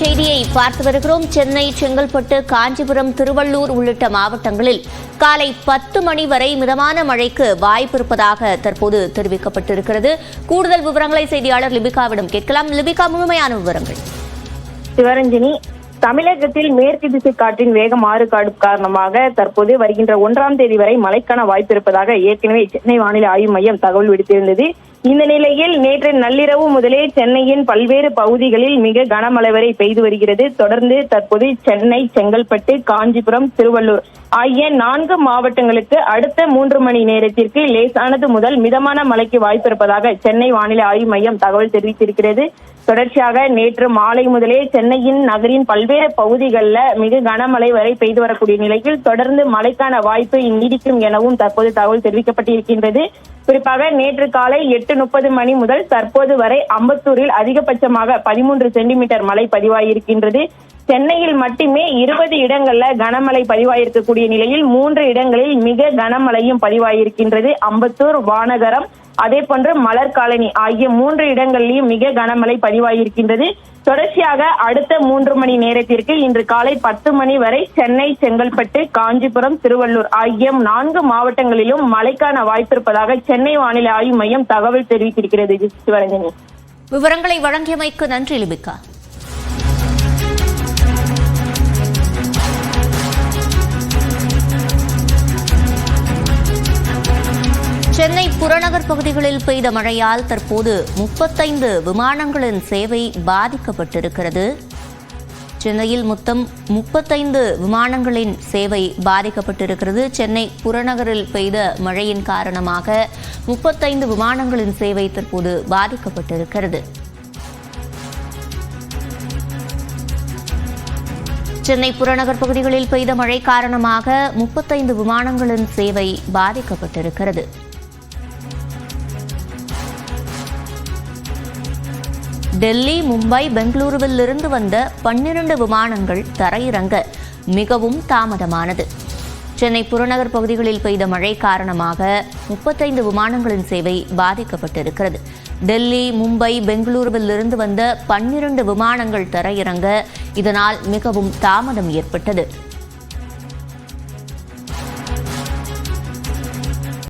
செய்தியை பார்த்து வருகிறோம். சென்னை, செங்கல்பட்டு, காஞ்சிபுரம், திருவள்ளூர் உள்ளிட்ட மாவட்டங்களில் காலை 10 மணி வரை மிதமான மழைக்கு வாய்ப்பு இருப்பதாக தற்போது தெரிவிக்கப்பட்டிருக்கிறது. கூடுதல் விவரங்களை செய்தியாளர் லிபிகாவிடம் கேட்கலாம். லிபிகா, முழுமையான விவரங்கள். சிவரஞ்சனி, தமிழகத்தில் மேற்கு திசை காற்றின் வேகம் 6 காரணமாக தற்போது வருகின்ற 1ஆம் தேதி வரை மழைக்கான வாய்ப்பு இருப்பதாக ஏற்கனவே சென்னை வானிலை ஆய்வு மையம் தகவல் விடுத்திருந்தது. இந்த நிலையில் நேற்று நள்ளிரவு முதலே சென்னையின் பல்வேறு பகுதிகளில் மிக கனமழை வரை பெய்து வருகிறது. தொடர்ந்து தற்போது சென்னை, செங்கல்பட்டு, காஞ்சிபுரம், திருவள்ளூர் ஆகிய 4 மாவட்டங்களுக்கு அடுத்த 3 மணி நேரத்திற்கு லேசானது முதல் மிதமான மழைக்கு வாய்ப்பு இருப்பதாக சென்னை வானிலை ஆய்வு மையம் தகவல் தெரிவித்திருக்கிறது. தொடர்ச்சியாக நேற்று மாலை முதலே சென்னையின் நகரின் பல்வேறு பகுதிகளில் மிக கனமழை வரை பெய்து வரக்கூடிய நிலையில் தொடர்ந்து மழைக்கான வாய்ப்பு நீடிக்கும் எனவும் தற்போது தகவல் தெரிவிக்கப்பட்டிருக்கின்றது. குறிப்பாக நேற்று காலை 8:30 மணி முதல் தற்போது வரை அம்பத்தூரில் அதிகபட்சமாக 13 சென்டிமீட்டர் மழை பதிவாகியிருக்கின்றது. சென்னையில் மட்டுமே 20 இடங்கள்ல கனமழை பதிவாயிருக்கக்கூடிய நிலையில் 3 இடங்களில் மிக கனமழையும் பதிவாகியிருக்கின்றது. அம்பத்தூர், வானகரம், அதே போன்று மலர் காலனி ஆகிய 3 இடங்களிலும் மிக கனமழை பதிவாகியிருக்கின்றது. தொடர்ச்சியாக அடுத்த 3 மணி நேரத்திற்கு இன்று காலை 10 மணி வரை சென்னை, செங்கல்பட்டு, காஞ்சிபுரம், திருவள்ளூர் ஆகிய 4 மாவட்டங்களிலும் மழைக்கான வாய்ப்பு இருப்பதாக சென்னை வானிலை ஆய்வு மையம் தகவல் தெரிவித்திருக்கிறது. சிவரஞ்சனி, விவரங்களை வழங்கியமைக்கு நன்றி லிபிகா. சென்னை புறநகர் பகுதிகளில் பெய்த மழையால் தற்போது 35 விமானங்களின் சேவை பாதிக்கப்பட்டிருக்கிறது. சென்னையில் மொத்தம் 35 விமானங்களின் சேவை பாதிக்கப்பட்டிருக்கிறது. சென்னை புறநகரில் பெய்த மழையின் காரணமாக 35 விமானங்களின் சேவை தற்போது பாதிக்கப்பட்டிருக்கிறது. சென்னை புறநகர் பகுதிகளில் பெய்த மழை காரணமாக 35 விமானங்களின் சேவை பாதிக்கப்பட்டிருக்கிறது. டெல்லி, மும்பை, பெங்களூருவில் இருந்து வந்த 12 விமானங்கள் தரையிறங்க மிகவும் தாமதமானது. சென்னை புறநகர் பகுதிகளில் பெய்த மழை காரணமாக 35 விமானங்களின் சேவை பாதிக்கப்பட்டிருக்கிறது. டெல்லி, மும்பை, பெங்களூருவில் இருந்து வந்த 12 விமானங்கள் தரையிறங்க இதனால் மிகவும் தாமதம் ஏற்பட்டது.